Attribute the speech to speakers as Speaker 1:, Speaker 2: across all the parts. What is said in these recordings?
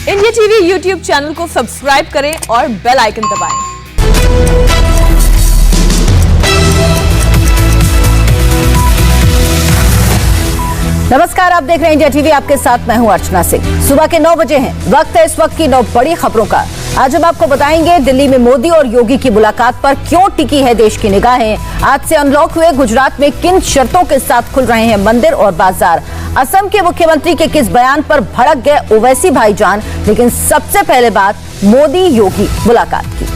Speaker 1: India TV YouTube channel को subscribe करें और बेल आइकन दबाएं।
Speaker 2: नमस्कार, आप देख रहे हैं इंडिया टीवी। आपके साथ मैं हूं अर्चना सिंह। सुबह के 9 बजे हैं, वक्त है इस वक्त की 9 बड़ी खबरों का। आज हम आपको बताएंगे दिल्ली में मोदी और योगी की मुलाकात पर क्यों टिकी है देश की निगाहें। आज से अनलॉक हुए गुजरात में किन शर्तों के साथ खुल रहे हैं मंदिर और बाजार। असम के मुख्यमंत्री के किस बयान पर भड़क गए ओवैसी भाईजान। लेकिन सबसे पहले बात मोदी योगी मुलाकात की।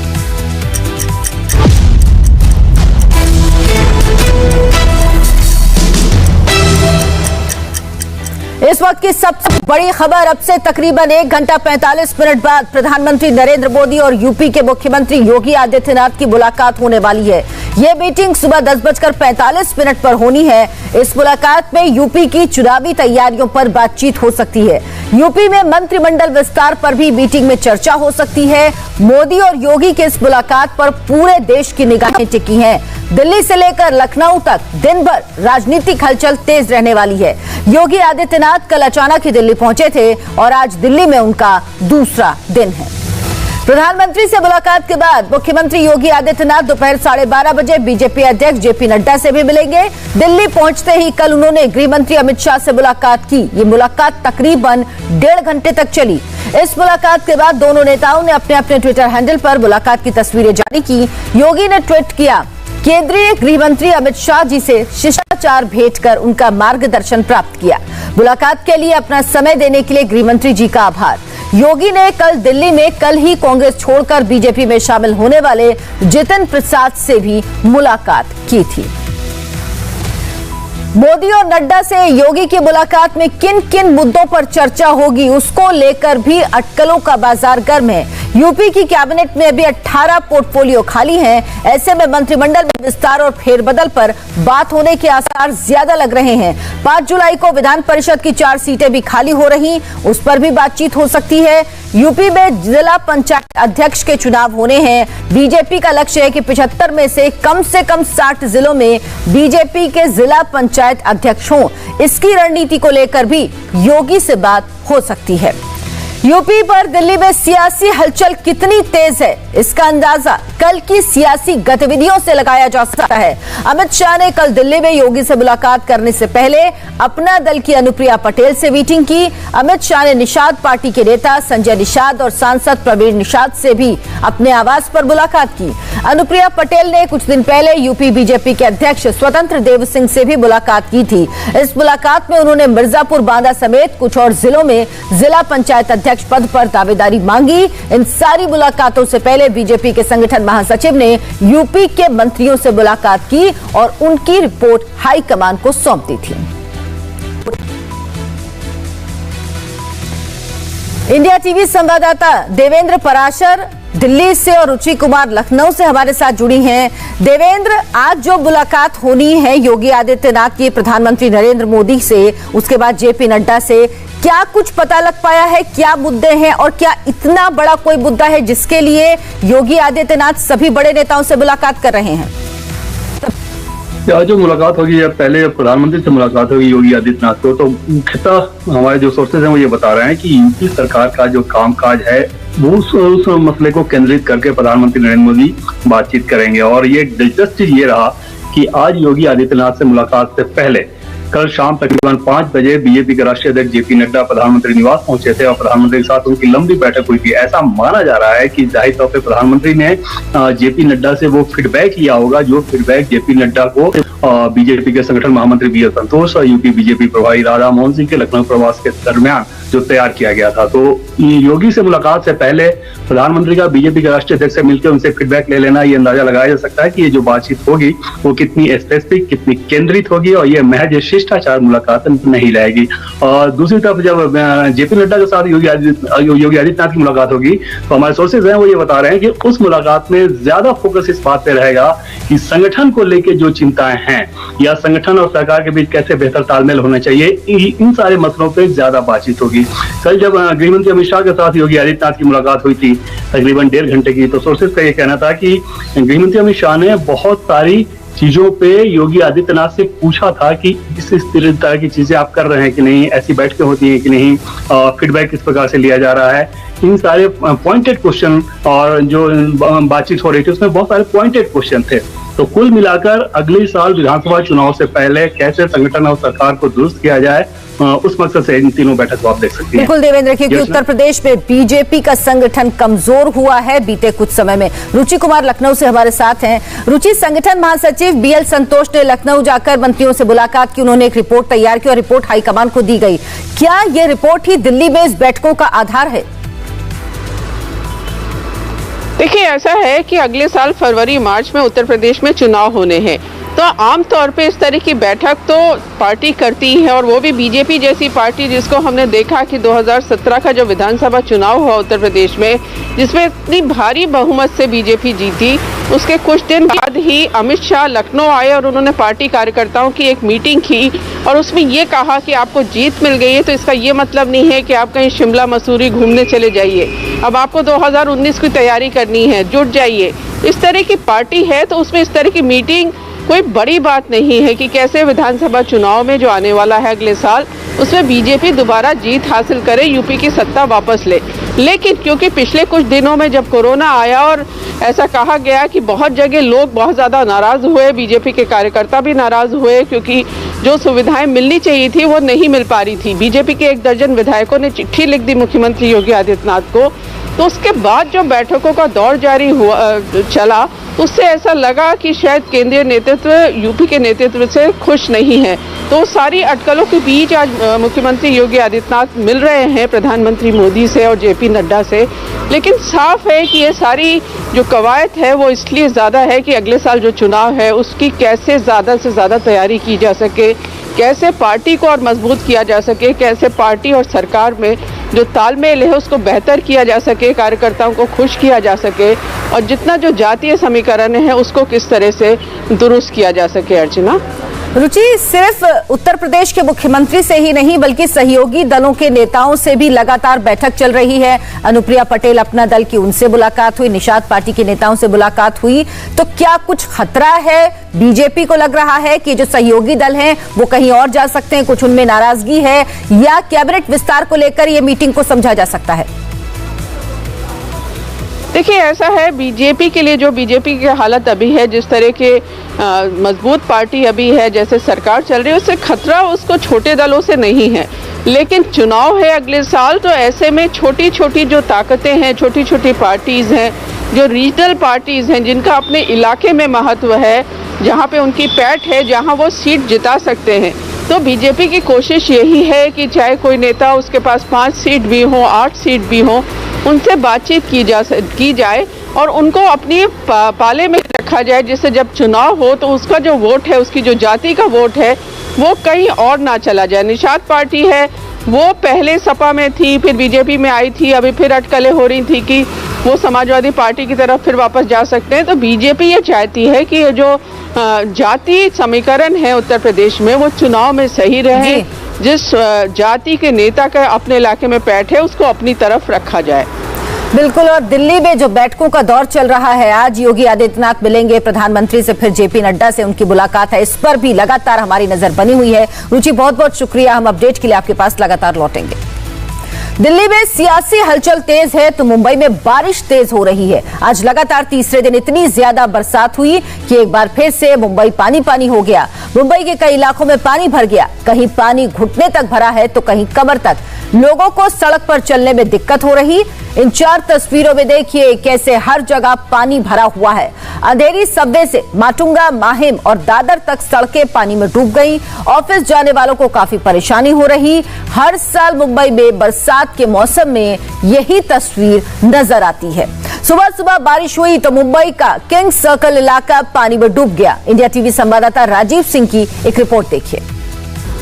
Speaker 2: इस वक्त की सबसे बड़ी खबर। अब से तकरीबन 1 घंटा 45 मिनट बाद प्रधानमंत्री नरेंद्र मोदी और यूपी के मुख्यमंत्री योगी आदित्यनाथ की मुलाकात होने वाली है। ये मीटिंग सुबह 10:45 पर होनी है। इस मुलाकात में यूपी की चुनावी तैयारियों पर बातचीत हो सकती है। यूपी में मंत्रिमंडल विस्तार पर भी मीटिंग में चर्चा हो सकती है। मोदी और योगी की इस मुलाकात पर पूरे देश की निगाहें टिकी हैं। दिल्ली से लेकर लखनऊ तक दिन भर राजनीतिक हलचल तेज रहने वाली है। योगी आदित्यनाथ कल अचानक ही दिल्ली पहुंचे थे और आज दिल्ली में उनका दूसरा दिन है। प्रधानमंत्री से मुलाकात के बाद मुख्यमंत्री योगी आदित्यनाथ दोपहर 12:30 बजे बीजेपी अध्यक्ष जेपी नड्डा से भी मिलेंगे। दिल्ली पहुंचते ही कल उन्होंने गृह मंत्री अमित शाह से मुलाकात की। ये मुलाकात तकरीबन 1.5 घंटे तक चली। इस मुलाकात के बाद दोनों नेताओं ने अपने अपने ट्विटर हैंडल पर मुलाकात की तस्वीरें जारी की। योगी ने ट्वीट किया, केंद्रीय गृह मंत्री अमित शाह जी से शिष्टाचार भेंट कर उनका मार्गदर्शन प्राप्त किया। मुलाकात के लिए अपना समय देने के लिए गृह मंत्री जी का आभार। योगी ने कल दिल्ली में कल ही कांग्रेस छोड़कर बीजेपी में शामिल होने वाले जितिन प्रसाद से भी मुलाकात की थी। मोदी और नड्डा से योगी की मुलाकात में किन किन मुद्दों पर चर्चा होगी, उसको लेकर भी अटकलों का बाजार गर्म है। यूपी की कैबिनेट में अभी 18 पोर्टफोलियो खाली हैं। ऐसे में मंत्रिमंडल में विस्तार और फेरबदल पर बात होने के आसार ज्यादा लग रहे हैं। 5 जुलाई को विधान परिषद की 4 सीटें भी खाली हो रही, उस पर भी बातचीत हो सकती है। यूपी में जिला पंचायत अध्यक्ष के चुनाव होने हैं। बीजेपी का लक्ष्य है कि 75 में से कम 60 जिलों में बीजेपी के जिला पंचायत अध्यक्ष हों। इसकी रणनीति को लेकर भी योगी से बात हो सकती है। यूपी पर दिल्ली में सियासी हलचल कितनी तेज है, इसका अंदाजा कल की सियासी गतिविधियों से लगाया जा सकता है। अमित शाह ने कल दिल्ली में योगी से मुलाकात करने से पहले अपना दल की अनुप्रिया पटेल से मीटिंग की। अमित शाह ने निषाद पार्टी के नेता संजय निषाद और सांसद प्रवीण निषाद से भी अपने आवास पर मुलाकात की। अनुप्रिया पटेल ने कुछ दिन पहले यूपी बीजेपी के अध्यक्ष स्वतंत्र देव सिंह से भी मुलाकात की थी। इस मुलाकात में उन्होंने मिर्जापुर, बांदा समेत कुछ और जिलों में जिला पंचायत अध्यक्ष पद पर दावेदारी मांगी। इन सारी मुलाकातों से पहले बीजेपी के संगठन महासचिव ने यूपी के मंत्रियों से मुलाकात की और उनकी रिपोर्ट हाईकमान को सौंप दी थी। इंडिया टीवी संवाददाता देवेंद्र पराशर दिल्ली से और रुचि कुमार लखनऊ से हमारे साथ जुड़ी हैं। देवेंद्र, आज जो मुलाकात होनी है योगी आदित्यनाथ की प्रधानमंत्री नरेंद्र मोदी से, उसके बाद जेपी नड्डा से, क्या कुछ पता लग पाया है? क्या मुद्दे हैं और क्या इतना बड़ा कोई मुद्दा है जिसके लिए योगी आदित्यनाथ सभी बड़े नेताओं से मुलाकात कर रहे हैं?
Speaker 3: जो मुलाकात होगी, पहले प्रधानमंत्री से मुलाकात होगी योगी आदित्यनाथ को, तो मुख्यतः हमारे जो सोर्सेज हैं वो ये बता रहे हैं कि यूपी सरकार का जो कामकाज है वो उस मसले को केंद्रित करके प्रधानमंत्री नरेंद्र मोदी बातचीत करेंगे। और ये दिलचस्प चीज ये रहा कि आज योगी आदित्यनाथ से मुलाकात से पहले कल शाम तकरीबन 5 बजे बीजेपी के राष्ट्रीय अध्यक्ष जेपी नड्डा प्रधानमंत्री निवास पहुंचे थे और प्रधानमंत्री के साथ उनकी लंबी बैठक हुई थी। ऐसा माना जा रहा है कि जाहिर तौर पर प्रधानमंत्री ने जेपी नड्डा से वो फीडबैक लिया होगा जो फीडबैक जेपी नड्डा को बीजेपी के संगठन महामंत्री बी एस संतोष और यूपी बीजेपी प्रभारी राधा मोहन सिंह के लखनऊ प्रवास के दरमियान जो तैयार किया गया था। तो योगी से मुलाकात से पहले प्रधानमंत्री का बीजेपी के राष्ट्रीय अध्यक्ष से मिलकर उनसे फीडबैक ले लेना, ये अंदाजा लगाया जा सकता है कि ये जो बातचीत होगी वो कितनी स्पेसिफिक, कितनी केंद्रित होगी और ये महज शिष्टाचार मुलाकात नहीं रहेगी। और दूसरी तरफ जब जेपी नड्डा के साथ योगी आदित्यनाथ की मुलाकात होगी तो हमारे सोर्सेज हैं वो ये बता रहे हैं कि उस मुलाकात में ज्यादा फोकस इस बात पे रहेगा कि संगठन को लेकर जो चिंताएं हैं या संगठन और सरकार के बीच कैसे बेहतर तालमेल होना चाहिए, इन सारे मसलों पे ज्यादा बातचीत होगी। कल जब गृह मंत्री अमित शाह के साथ योगी आदित्यनाथ की मुलाकात हुई थी तकरीबन 1.5 घंटे की, तो सोर्सेज का ये कहना था कि गृह मंत्री अमित शाह ने बहुत सारी चीजों पे योगी आदित्यनाथ से पूछा था कि इस तरह की चीजें आप कर रहे हैं कि नहीं, ऐसी बैठकें होती हैं कि नहीं, फीडबैक किस प्रकार से लिया जा रहा है। इन सारे पॉइंटेड क्वेश्चन और जो बातचीत हो रही थी उसमें बहुत सारे पॉइंटेड क्वेश्चन थे। तो कुल मिलाकर अगले साल विधानसभा चुनाव से पहले कैसे संगठन और सरकार को दुरुस्त किया जाए, उस मकसद से इन तीनों बैठक को आप देख सकते हैं।
Speaker 2: बिल्कुल देवेंद्र, क्योंकि उत्तर प्रदेश में बीजेपी का संगठन कमजोर हुआ है बीते कुछ समय में। रुचि कुमार लखनऊ से हमारे साथ हैं। रुचि, संगठन महासचिव बीएल संतोष ने लखनऊ जाकर मंत्रियों से मुलाकात की, उन्होंने एक रिपोर्ट तैयार की और रिपोर्ट हाईकमान को दी गई। क्या यह रिपोर्ट ही दिल्ली में इस बैठकों का आधार है?
Speaker 4: देखिए, ऐसा है कि अगले साल फरवरी मार्च में उत्तर प्रदेश में चुनाव होने हैं, तो आमतौर पे इस तरह की बैठक तो पार्टी करती है, और वो भी बीजेपी जैसी पार्टी जिसको हमने देखा कि 2017 का जो विधानसभा चुनाव हुआ उत्तर प्रदेश में, जिसमें इतनी भारी बहुमत से बीजेपी जीती, उसके कुछ दिन बाद ही अमित शाह लखनऊ आए और उन्होंने पार्टी कार्यकर्ताओं की एक मीटिंग की और उसमें ये कहा कि आपको जीत मिल गई है तो इसका ये मतलब नहीं है कि आप कहीं शिमला मसूरी घूमने चले जाइए, अब आपको 2019 की तैयारी करनी है, जुट जाइए। इस तरह की पार्टी है, तो उसमें इस तरह की मीटिंग कोई बड़ी बात नहीं है कि कैसे विधानसभा चुनाव में जो आने वाला है अगले साल, उसमें बीजेपी दोबारा जीत हासिल करे, यूपी की सत्ता वापस ले। लेकिन क्योंकि पिछले कुछ दिनों में जब कोरोना आया और ऐसा कहा गया कि बहुत जगह लोग बहुत ज़्यादा नाराज़ हुए, बीजेपी के कार्यकर्ता भी नाराज़ हुए, क्योंकि जो सुविधाएं मिलनी चाहिए थी वो नहीं मिल पा रही थी। बीजेपी के 1 दर्जन विधायकों ने चिट्ठी लिख दी मुख्यमंत्री योगी आदित्यनाथ को। तो उसके बाद जो बैठकों का दौर जारी हुआ चला, उससे ऐसा लगा कि शायद केंद्रीय नेतृत्व यूपी के नेतृत्व से खुश नहीं है। तो सारी अटकलों के बीच आज मुख्यमंत्री योगी आदित्यनाथ मिल रहे हैं प्रधानमंत्री मोदी से और जेपी नड्डा से। लेकिन साफ है कि ये सारी जो कवायद है वो इसलिए ज़्यादा है कि अगले साल जो चुनाव है उसकी कैसे ज़्यादा से ज़्यादा तैयारी की जा सके, कैसे पार्टी को और मजबूत किया जा सके, कैसे पार्टी और सरकार में जो तालमेल है उसको बेहतर किया जा सके, कार्यकर्ताओं को खुश किया जा सके, और जितना जो जातीय समीकरण है उसको किस तरह से दुरुस्त किया जा सके। अर्चना,
Speaker 2: रुचि, सिर्फ उत्तर प्रदेश के मुख्यमंत्री से ही नहीं बल्कि सहयोगी दलों के नेताओं से भी लगातार बैठक चल रही है। अनुप्रिया पटेल अपना दल की, उनसे मुलाकात हुई, निषाद पार्टी के नेताओं से मुलाकात हुई। तो क्या कुछ खतरा है? बीजेपी को लग रहा है कि जो सहयोगी दल हैं वो कहीं और जा सकते हैं, कुछ उनमें नाराजगी है, या कैबिनेट विस्तार को लेकर ये मीटिंग को समझा जा सकता है?
Speaker 4: देखिए, ऐसा है, बीजेपी के लिए जो बीजेपी की हालत अभी है, जिस तरह के मजबूत पार्टी अभी है, जैसे सरकार चल रही है, उससे खतरा उसको छोटे दलों से नहीं है। लेकिन चुनाव है अगले साल, तो ऐसे में छोटी छोटी जो ताकतें हैं, छोटी छोटी पार्टीज हैं, जो रीजनल पार्टीज हैं, जिनका अपने इलाके में महत्व है, जहाँ पे उनकी पैठ है, जहाँ वो सीट जिता सकते हैं, तो बीजेपी की कोशिश यही है कि चाहे कोई नेता उसके पास 5 सीट भी हो, 8 सीट भी हो, उनसे बातचीत की जाए और उनको अपनी पाले में रखा जाए, जिससे जब चुनाव हो तो उसका जो वोट है, उसकी जो जाति का वोट है, वो कहीं और ना चला जाए। निषाद पार्टी है, वो पहले सपा में थी, फिर बीजेपी में आई थी, अभी फिर अटकलें हो रही थी कि वो समाजवादी पार्टी की तरफ फिर वापस जा सकते हैं। तो बीजेपी ये चाहती है कि ये जो जाति समीकरण है उत्तर प्रदेश में, वो चुनाव में सही रहे, जिस जाति के नेता का अपने इलाके में पैठ है उसको अपनी तरफ रखा जाए।
Speaker 2: बिल्कुल, और दिल्ली में जो बैठकों का दौर चल रहा है, आज योगी आदित्यनाथ मिलेंगे प्रधानमंत्री से, फिर जेपी नड्डा से उनकी मुलाकात है, इस पर भी लगातार हमारी नजर बनी हुई है। रुचि, बहुत बहुत शुक्रिया, हम अपडेट के लिए आपके पास लगातार लौटेंगे। दिल्ली में सियासी हलचल तेज है तो मुंबई में बारिश तेज हो रही है। आज लगातार तीसरे दिन इतनी ज्यादा बरसात हुई कि एक बार फिर से मुंबई पानी पानी हो गया। मुंबई के कई इलाकों में पानी भर गया, कहीं पानी घुटने तक भरा है तो कहीं कमर तक। लोगों को सड़क पर चलने में दिक्कत हो रही। इन 4 तस्वीरों में देखिए कैसे हर जगह पानी भरा हुआ है। अंधेरी सबवे से माटुंगा, माहिम और दादर तक सड़कें पानी में डूब गई। ऑफिस जाने वालों को काफी परेशानी हो रही। हर साल मुंबई में बरसात के मौसम में यही तस्वीर नजर आती है। सुबह सुबह बारिश हुई तो मुंबई का किंग सर्कल इलाका पानी में डूब गया। इंडिया टीवी संवाददाता राजीव सिंह की एक रिपोर्ट देखिए।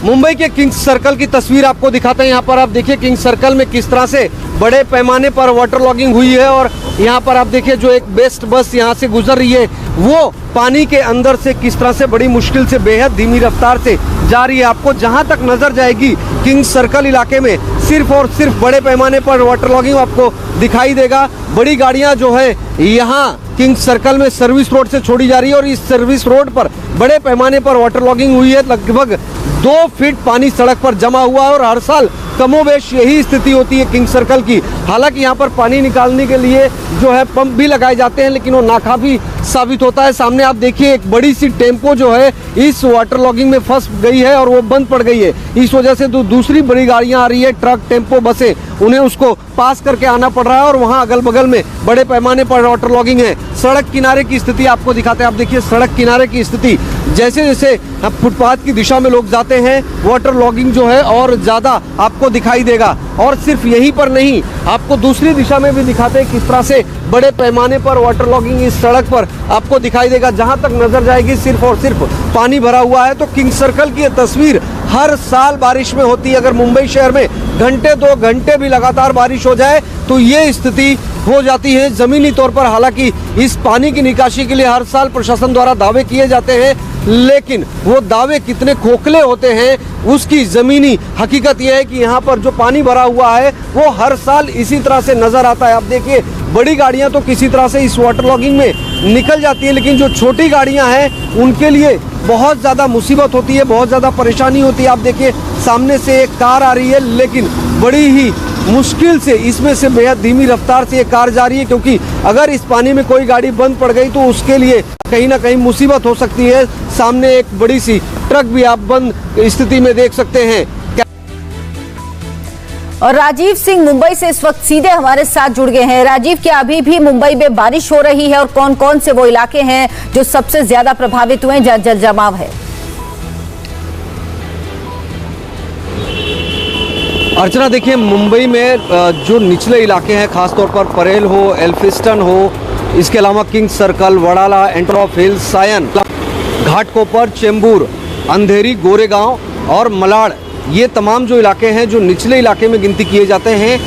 Speaker 5: मुंबई के किंग्स सर्कल की तस्वीर आपको दिखाते हैं। यहाँ पर आप देखिए किंग्स सर्कल में किस तरह से बड़े पैमाने पर वाटर लॉगिंग हुई है, और यहाँ पर आप देखिए जो एक बेस्ट बस यहाँ से गुजर रही है वो पानी के अंदर से किस तरह से बड़ी मुश्किल से बेहद धीमी रफ्तार से जा रही है। आपको जहाँ तक नजर जाएगी किंग्स सर्कल इलाके में सिर्फ और सिर्फ बड़े पैमाने पर वाटर लॉगिंग आपको दिखाई देगा। बड़ी गाड़ियाँ जो है यहाँ किंग्स सर्कल में सर्विस रोड से छोड़ी जा रही है और इस सर्विस रोड पर बड़े पैमाने पर वाटर लॉगिंग हुई है। लगभग 2 फीट पानी सड़क पर जमा हुआ है और हर साल कमोबेश यही स्थिति होती है किंग्स सर्कल की। हालांकि यहाँ पर पानी निकालने के लिए जो है पंप भी लगाए जाते हैं, लेकिन वो नाकाफी साबित होता है। सामने आप देखिए एक बड़ी सी टेम्पो जो है इस वाटर लॉगिंग में फंस गई है और वो बंद पड़ गई है। इस वजह से दूसरी बड़ी गाड़ियां आ रही है, ट्रक, टेम्पो, बसें, उन्हें उसको पास करके आना पड़ रहा है और वहाँ अगल बगल में बड़े पैमाने पर वाटर लॉगिंग है। सड़क किनारे की स्थिति आपको दिखाते हैं। आप देखिए सड़क किनारे की स्थिति, जैसे जैसे फुटपाथ की दिशा में लोग जाते हैं वाटर लॉगिंग जो है और ज्यादा आपको दिखाई देगा। और सिर्फ यहीं पर नहीं, आपको दूसरी दिशा में भी दिखाते हैं किस तरह से बड़े पैमाने पर वाटर लॉगिंग इस सड़क पर आपको दिखाई देगा। जहां तक नजर जाएगी सिर्फ और सिर्फ पानी भरा हुआ है। तो किंग्स सर्कल की ये तस्वीर हर साल बारिश में होती है। अगर मुंबई शहर में घंटे 2 घंटे भी लगातार बारिश हो जाए तो ये स्थिति हो जाती है जमीनी तौर पर। हालांकि इस पानी की निकासी के लिए हर साल प्रशासन द्वारा दावे किए जाते हैं, लेकिन वो दावे कितने खोखले होते हैं उसकी जमीनी हकीकत यह है कि यहाँ पर जो पानी भरा हुआ है वो हर साल इसी तरह से नजर आता है। आप देखिए बड़ी गाड़ियां तो किसी तरह से इस वाटर लॉगिंग में निकल जाती है, लेकिन जो छोटी गाड़ियां हैं उनके लिए बहुत ज़्यादा मुसीबत होती है, बहुत ज़्यादा परेशानी होती है। आप देखिए सामने से एक कार आ रही है, लेकिन बड़ी ही मुश्किल से इसमें से बेहद धीमी रफ्तार से ये कार जा रही है, क्योंकि अगर इस पानी में कोई गाड़ी बंद पड़ गई तो उसके लिए कहीं ना कहीं मुसीबत हो सकती है। सामने एक बड़ी सी ट्रक भी आप बंद स्थिति में देख सकते हैं।
Speaker 2: और राजीव सिंह मुंबई से इस वक्त सीधे हमारे साथ जुड़ गए हैं। राजीव, क्या अभी भी मुंबई में बारिश हो रही है और कौन कौन से वो इलाके हैं जो सबसे ज्यादा प्रभावित हुए हैं, जहां जल जमाव है?
Speaker 5: अर्चना, देखिए मुंबई में जो निचले इलाके हैं, खासतौर पर परेल हो, एल्फिस्टन हो, इसके अलावा किंग्स सर्कल, वडाला, एंट्रॉफ हिल्स, सायन, घाटकोपर, चेंबूर, अंधेरी, गोरेगांव और मलाड, ये तमाम जो इलाके हैं जो निचले इलाके में गिनती किए जाते हैं,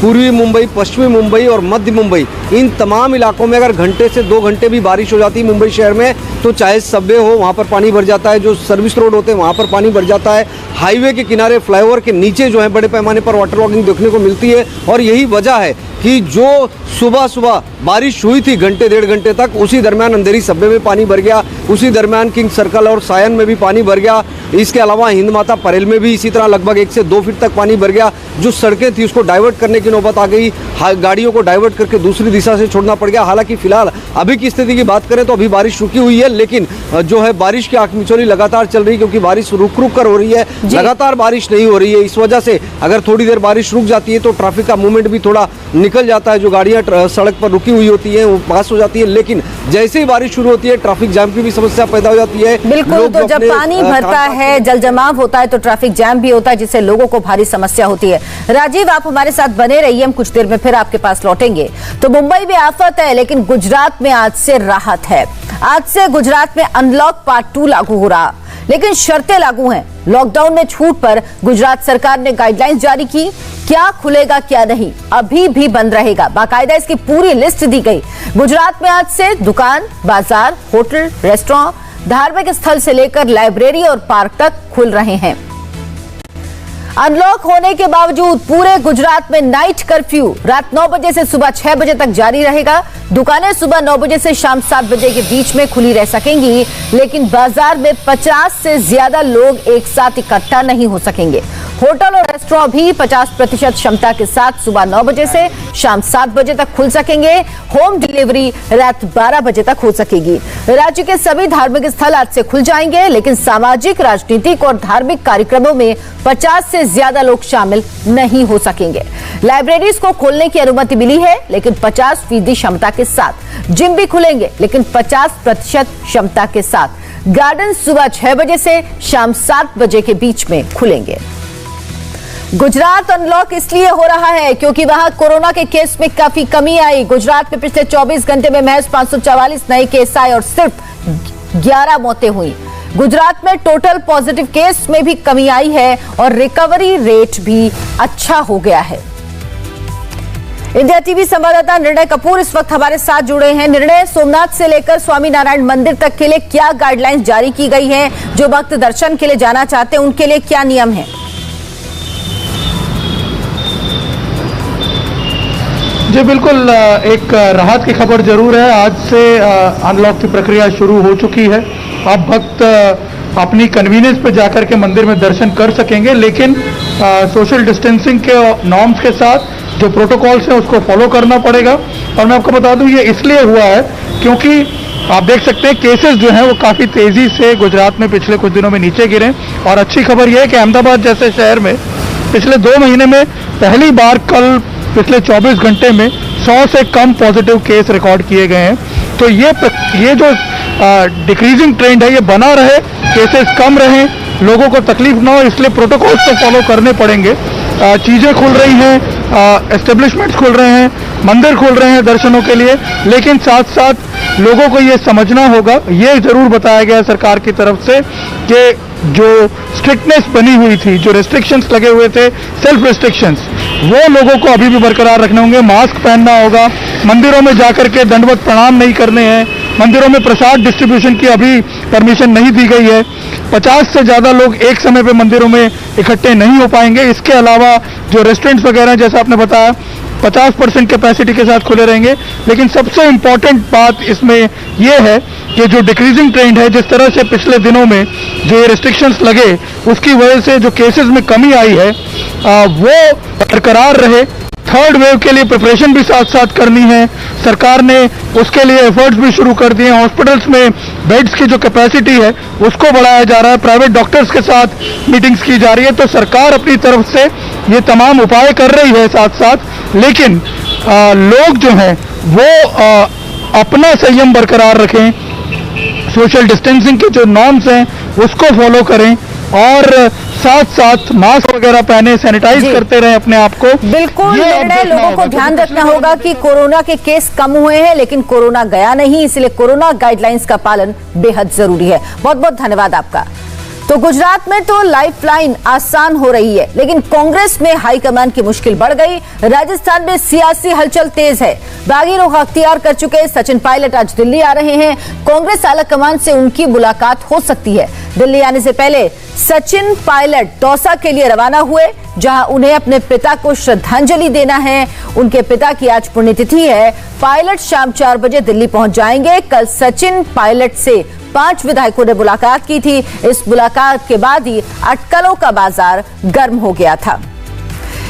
Speaker 5: पूर्वी मुंबई, पश्चिमी मुंबई और मध्य मुंबई, इन तमाम इलाकों में अगर घंटे से 2 घंटे भी बारिश हो जाती है मुंबई शहर में तो चाहे सबवे हो वहाँ पर पानी भर जाता है, जो सर्विस रोड होते हैं वहाँ पर पानी भर जाता है, हाईवे के किनारे, फ्लाईओवर के नीचे जो है बड़े पैमाने पर वाटर लॉगिंग देखने को मिलती है। और यही वजह है कि जो सुबह सुबह बारिश हुई थी घंटे 1.5 घंटे तक, उसी दरमियान अंधेरी सबवे में पानी भर गया, उसी दरमियान किंग सर्कल और सायन में भी पानी भर गया। इसके अलावा हिंद माता परेल में भी इसी तरह लगभग 1 से 2 फीट तक पानी भर गया। जो सड़कें थी उसको डाइवर्ट करने की नौबत आ गई, गाड़ियों को डाइवर्ट करके दूसरी दिशा से छोड़ना पड़ गया। हालांकि फिलहाल अभी की स्थिति की बात करें तो अभी बारिश रुकी हुई है, लेकिन जो है बारिश की आंखमिचौली लगातार चल रही है, क्योंकि बारिश रुक रुक कर हो रही है, लगातार बारिश नहीं हो रही है। इस वजह से अगर थोड़ी देर बारिश रुक जाती है तो ट्रैफिक का मूवमेंट भी थोड़ा निकल जाता है। जो गाड़ियां सड़क पर रुकी हुई होती है वो पास हो जाती है, लेकिन जैसे ही बारिश शुरू होती है ट्रैफिक जाम की भी समस्या पैदा हो जाती है।
Speaker 2: बिल्कुल, तो जब पानी भरता है, जल जमाव होता है तो ट्रैफिक जैम भी होता है, जिससे लोगों को भारी समस्या होती है। राजीव, आप हमारे साथ बने रहिए, हम कुछ देर में फिर आपके पास लौटेंगे। तो मुंबई में आफत है, लेकिन गुजरात में आज से राहत है। आज से गुजरात में अनलॉक पार्ट 2 लागू हो रहा, लेकिन शर्तें लागू हैं। लॉकडाउन में छूट पर गुजरात सरकार ने गाइडलाइंस जारी की। क्या खुलेगा क्या नहीं अभी भी बंद रहेगा, बाकायदा इसकी पूरी लिस्ट दी गई। गुजरात में आज से दुकान, बाजार, होटल, रेस्टोरेंट, धार्मिक स्थल से लेकर लाइब्रेरी और पार्क तक खुल रहे हैं। अनलॉक होने के बावजूद पूरे गुजरात में नाइट कर्फ्यू रात 9 बजे से सुबह 6 बजे तक जारी रहेगा। दुकानें सुबह 9 बजे से शाम 7 बजे के बीच में खुली रह सकेंगी, लेकिन बाजार में 50 से ज्यादा लोग एक साथ इकट्ठा नहीं हो सकेंगे। होटल और रेस्टोरेंट भी 50% क्षमता के साथ सुबह 9 बजे से शाम 7 बजे तक खुल सकेंगे। होम डिलीवरी रात 12 बजे तक हो सकेगी। राज्य के सभी धार्मिक स्थल आज से खुल जाएंगे, लेकिन सामाजिक, राजनीतिक और धार्मिक कार्यक्रमों में 50 से ज्यादा लोग शामिल नहीं हो सकेंगे। लाइब्रेरीज को खोलने की अनुमति मिली है, लेकिन 50% क्षमता के साथ। जिम भी खुलेंगे, लेकिन 50% क्षमता के साथ। गार्डन सुबह 6 बजे से शाम 7 बजे के बीच में खुलेंगे। गुजरात अनलॉक इसलिए हो रहा है क्योंकि वहां कोरोना के केस में काफी कमी आई। गुजरात में पिछले 24 घंटे में महज 544 नए केस आए और सिर्फ 11 मौतें हुई। गुजरात में टोटल पॉजिटिव केस में भी कमी आई है और रिकवरी रेट भी अच्छा हो गया है। इंडिया टीवी संवाददाता निर्णय कपूर इस वक्त हमारे साथ जुड़े हैं। निर्णय, सोमनाथ से लेकर स्वामी नारायण मंदिर तक के लिए क्या गाइडलाइंस जारी की गई हैं? जो भक्त दर्शन के लिए जाना चाहते हैं उनके लिए क्या नियम है?
Speaker 6: जी बिल्कुल, एक राहत की खबर जरूर है। आज से अनलॉक की प्रक्रिया शुरू हो चुकी है। अब भक्त अपनी कन्वीनियंस पे जाकर के मंदिर में दर्शन कर सकेंगे, लेकिन सोशल डिस्टेंसिंग के नॉर्म्स के साथ जो प्रोटोकॉल्स हैं उसको फॉलो करना पड़ेगा। और मैं आपको बता दूं, ये इसलिए हुआ है क्योंकि आप देख सकते हैं केसेस जो हैं वो काफ़ी तेज़ी से गुजरात में पिछले कुछ दिनों में नीचे गिरे। और अच्छी खबर ये है कि अहमदाबाद जैसे शहर में पिछले 2 महीने में पहली बार कल पिछले 24 घंटे में 100 से कम पॉजिटिव केस रिकॉर्ड किए गए हैं। तो ये जो डिक्रीजिंग ट्रेंड है ये बना रहे, केसेस कम रहें, लोगों को तकलीफ ना हो, इसलिए प्रोटोकॉल्स तो फॉलो करने पड़ेंगे। चीज़ें खुल रही हैं, एस्टेब्लिशमेंट्स खुल रहे हैं, मंदिर खुल रहे हैं दर्शनों के लिए, लेकिन साथ साथ लोगों को ये समझना होगा, ये ज़रूर बताया गया सरकार की तरफ से कि जो स्ट्रिक्टनेस बनी हुई थी, जो रेस्ट्रिक्शंस लगे हुए थे, सेल्फ रेस्ट्रिक्शंस, वो लोगों को अभी भी बरकरार रखने होंगे। मास्क पहनना होगा, मंदिरों में जाकर के दंडवत प्रणाम नहीं करने हैं, मंदिरों में प्रसाद डिस्ट्रीब्यूशन की अभी परमिशन नहीं दी गई है, 50 से ज़्यादा लोग एक समय पे मंदिरों में इकट्ठे नहीं हो पाएंगे। इसके अलावा जो रेस्टोरेंट्स वगैरह जैसा आपने बताया 50% कैपेसिटी के साथ खुले रहेंगे। लेकिन सबसे इम्पॉर्टेंट बात इसमें यह है कि जो डिक्रीजिंग ट्रेंड है, जिस तरह से पिछले दिनों में जो ये रिस्ट्रिक्शंस लगे उसकी वजह से जो केसेस में कमी आई है वो बरकरार रहे। थर्ड वेव के लिए प्रिपरेशन भी साथ साथ करनी है, सरकार ने उसके लिए एफर्ट्स भी शुरू कर दिए हैं। हॉस्पिटल्स में बेड्स की जो कैपेसिटी है उसको बढ़ाया जा रहा है, प्राइवेट डॉक्टर्स के साथ मीटिंग्स की जा रही है। तो सरकार अपनी तरफ से ये तमाम उपाय कर रही है साथ साथ, लेकिन लोग जो हैं वो अपना संयम बरकरार रखें, सोशल डिस्टेंसिंग के जो नॉर्म्स हैं उसको फॉलो करें और साथ साथ मास्क वगैरह पहने, सैनिटाइज करते रहे अपने आप को।
Speaker 2: बिल्कुल, निर्णय लोगों को ध्यान रखना होगा कि कोरोना के केस कम हुए हैं लेकिन कोरोना गया नहीं, इसलिए कोरोना गाइडलाइंस का पालन बेहद जरूरी है। बहुत बहुत धन्यवाद आपका। तो गुजरात में तो लाइफलाइन आसान हो रही है, लेकिन कांग्रेस में हाईकमान की मुश्किल बढ़ गई। राजस्थान में सियासी हलचल तेज है। बागी रुख अख्तियार कर चुके सचिन पायलट आज दिल्ली आ रहे हैं। कांग्रेस आलाकमान से उनकी मुलाकात हो सकती है। दिल्ली आने से पहले सचिन पायलट दौसा के लिए रवाना हुए, जहां उन्हें अपने पिता को श्रद्धांजलि देना है। उनके पिता की आज पुण्यतिथि है। पायलट शाम 4 बजे दिल्ली पहुंच जाएंगे। कल सचिन पायलट से 5 विधायकों ने मुलाकात की थी। इस मुलाकात के बाद ही अटकलों का बाजार गर्म हो गया था।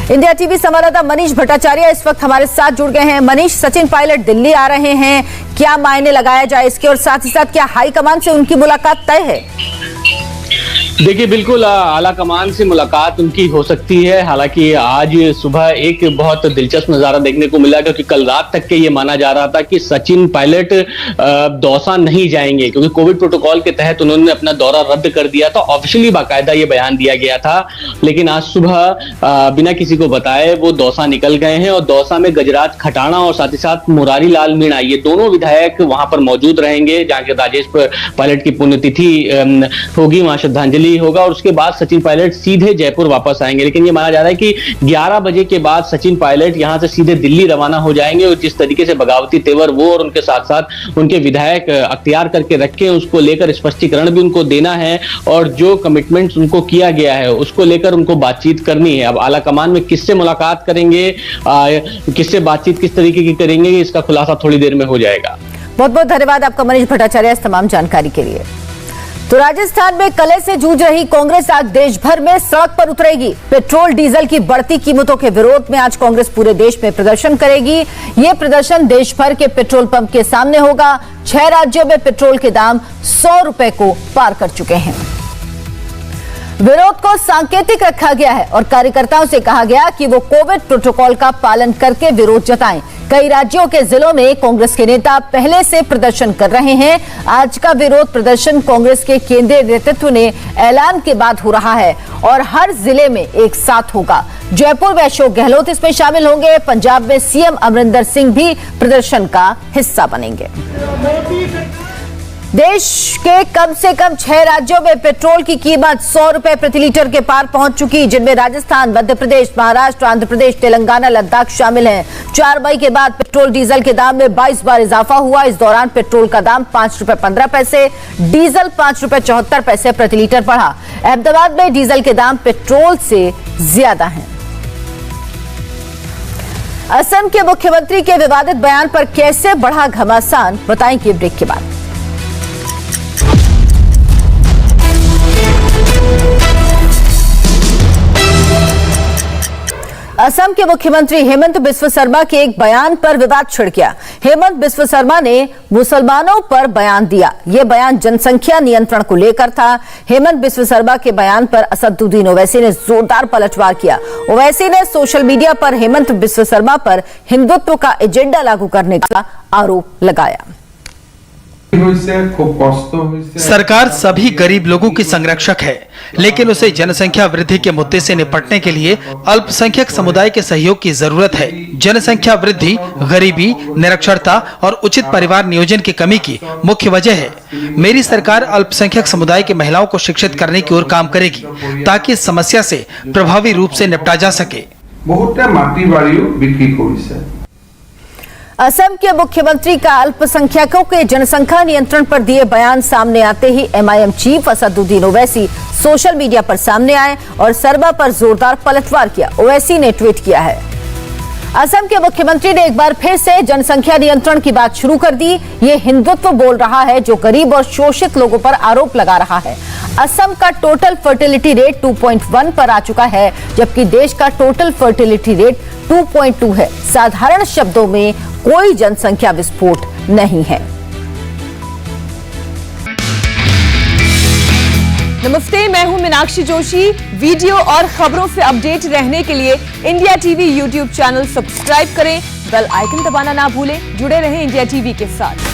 Speaker 2: इंडिया टीवी संवाददाता मनीष भट्टाचार्य इस वक्त हमारे साथ जुड़ गए हैं। मनीष, सचिन पायलट दिल्ली आ रहे हैं, क्या मायने लगाया जाए इसके, और साथ ही साथ क्या हाईकमान से उनकी मुलाकात तय है?
Speaker 7: देखिए, बिल्कुल आला कमान से मुलाकात उनकी हो सकती है। हालांकि आज सुबह एक बहुत दिलचस्प नजारा देखने को मिला, क्योंकि कल रात तक के ये माना जा रहा था कि सचिन पायलट दौसा नहीं जाएंगे, क्योंकि कोविड प्रोटोकॉल के तहत उन्होंने अपना दौरा रद्द कर दिया था। ऑफिशियली बाकायदा ये बयान दिया गया था, लेकिन आज सुबह बिना किसी को बताए वो दौसा निकल गए हैं। और दौसा में गजराज खटाणा और साथ ही साथ मुरारी लाल मीणा, ये दोनों विधायक वहां पर मौजूद रहेंगे, जहां के राजेश पायलट की पुण्यतिथि होगी, वहां श्रद्धांजलि होगा। और उसके बाद सचिन पायलट सीधे जयपुर वापस आएंगे। लेकिन ये माना जा रहा है कि 11 बजे के बाद सचिन पायलट यहां से सीधे दिल्ली रवाना हो जाएंगे। और जिस तरीके से बगावती तेवर वो और उनके साथ साथ उनके विधायक अख्तियार करके रखे हैं, उसको लेकर स्पष्टीकरण भी उनको देना है और जो कमिटमेंट्स उनको किया गया है उसको लेकर उनको बातचीत करनी है। अब आला कमान में किससे मुलाकात करेंगे, किससे बातचीत किस तरीके की करेंगे, इसका खुलासा थोड़ी देर में हो जाएगा।
Speaker 2: बहुत बहुत धन्यवाद आपका मनीष भट्टाचार्य इस तमाम जानकारी के लिए। तो राजस्थान में कलह से जूझ रही कांग्रेस आज देश भर में सड़क पर उतरेगी। पेट्रोल डीजल की बढ़ती कीमतों के विरोध में आज कांग्रेस पूरे देश में प्रदर्शन करेगी। ये प्रदर्शन देश भर के पेट्रोल पंप के सामने होगा। 6 राज्यों में पेट्रोल के दाम 100 रुपए को पार कर चुके हैं। विरोध को सांकेतिक रखा गया है और कार्यकर्ताओं से कहा गया कि वो कोविड प्रोटोकॉल का पालन करके विरोध जताएं। कई राज्यों के जिलों में कांग्रेस के नेता पहले से प्रदर्शन कर रहे हैं। आज का विरोध प्रदर्शन कांग्रेस के केंद्रीय नेतृत्व ने ऐलान के बाद हो रहा है और हर जिले में एक साथ होगा। जयपुर में अशोक गहलोत इसमें शामिल होंगे। पंजाब में सीएम अमरिंदर सिंह भी प्रदर्शन का हिस्सा बनेंगे। देश के कम से कम 6 राज्यों में पेट्रोल की कीमत 100 रुपए प्रति लीटर के पार पहुंच चुकी, जिनमें राजस्थान, मध्य प्रदेश, महाराष्ट्र, आंध्र प्रदेश, तेलंगाना, लद्दाख शामिल हैं। 4 मई के बाद पेट्रोल डीजल के दाम में 22 बार इजाफा हुआ। इस दौरान पेट्रोल का दाम 5 रुपए 15 पैसे, डीजल 5 रुपए 74 पैसे प्रति लीटर बढ़ा। अहमदाबाद में डीजल के दाम पेट्रोल से ज्यादा हैं। असम के मुख्यमंत्री के विवादित बयान पर कैसे बढ़ा घमासान, बताएंगे ब्रेक के बाद। असम के मुख्यमंत्री हेमंत बिस्व शर्मा के एक बयान पर विवाद छिड़ गया। हेमंत बिस्व शर्मा ने मुसलमानों पर बयान दिया। यह बयान जनसंख्या नियंत्रण को लेकर था। हेमंत बिस्व शर्मा के बयान पर असदुद्दीन ओवैसी ने जोरदार पलटवार किया। ओवैसी ने सोशल मीडिया पर हेमंत बिस्व शर्मा पर हिंदुत्व का एजेंडा लागू करने का आरोप लगाया।
Speaker 8: सरकार सभी गरीब लोगों की संरक्षक है, लेकिन उसे जनसंख्या वृद्धि के मुद्दे से निपटने के लिए अल्पसंख्यक समुदाय के सहयोग की जरूरत है। जनसंख्या वृद्धि गरीबी, निरक्षरता और उचित परिवार नियोजन की कमी की मुख्य वजह है। मेरी सरकार अल्पसंख्यक समुदाय की महिलाओं को शिक्षित करने की ओर काम करेगी ताकि इस समस्या से प्रभावी रूप से निपटा जा सके।
Speaker 2: असम के मुख्यमंत्री का अल्पसंख्यकों के जनसंख्या नियंत्रण पर दिए बयान सामने आते ही MIM chief Asaduddin Owaisi social media पर सामने आए और शर्मा पर जोरदार पलटवार किया। ओवैसी ने ट्वीट किया है, असम के मुख्यमंत्री ने एक बार फिर से जनसंख्या नियंत्रण की बात शुरू कर दी। ये हिंदुत्व बोल रहा है जो गरीब और शोषित लोगों पर आरोप लगा रहा है। असम का टोटल फर्टिलिटी रेट 2.1 पर आ चुका है, जबकि देश का टोटल फर्टिलिटी रेट 2.2 है। साधारण शब्दों में कोई जनसंख्या विस्फोट नहीं है।
Speaker 1: नमस्ते, मैं हूं मीनाक्षी जोशी। वीडियो और खबरों से अपडेट रहने के लिए India TV YouTube channel subscribe करें, बेल आइकन दबाना ना भूलें। जुड़े रहें इंडिया टीवी के साथ।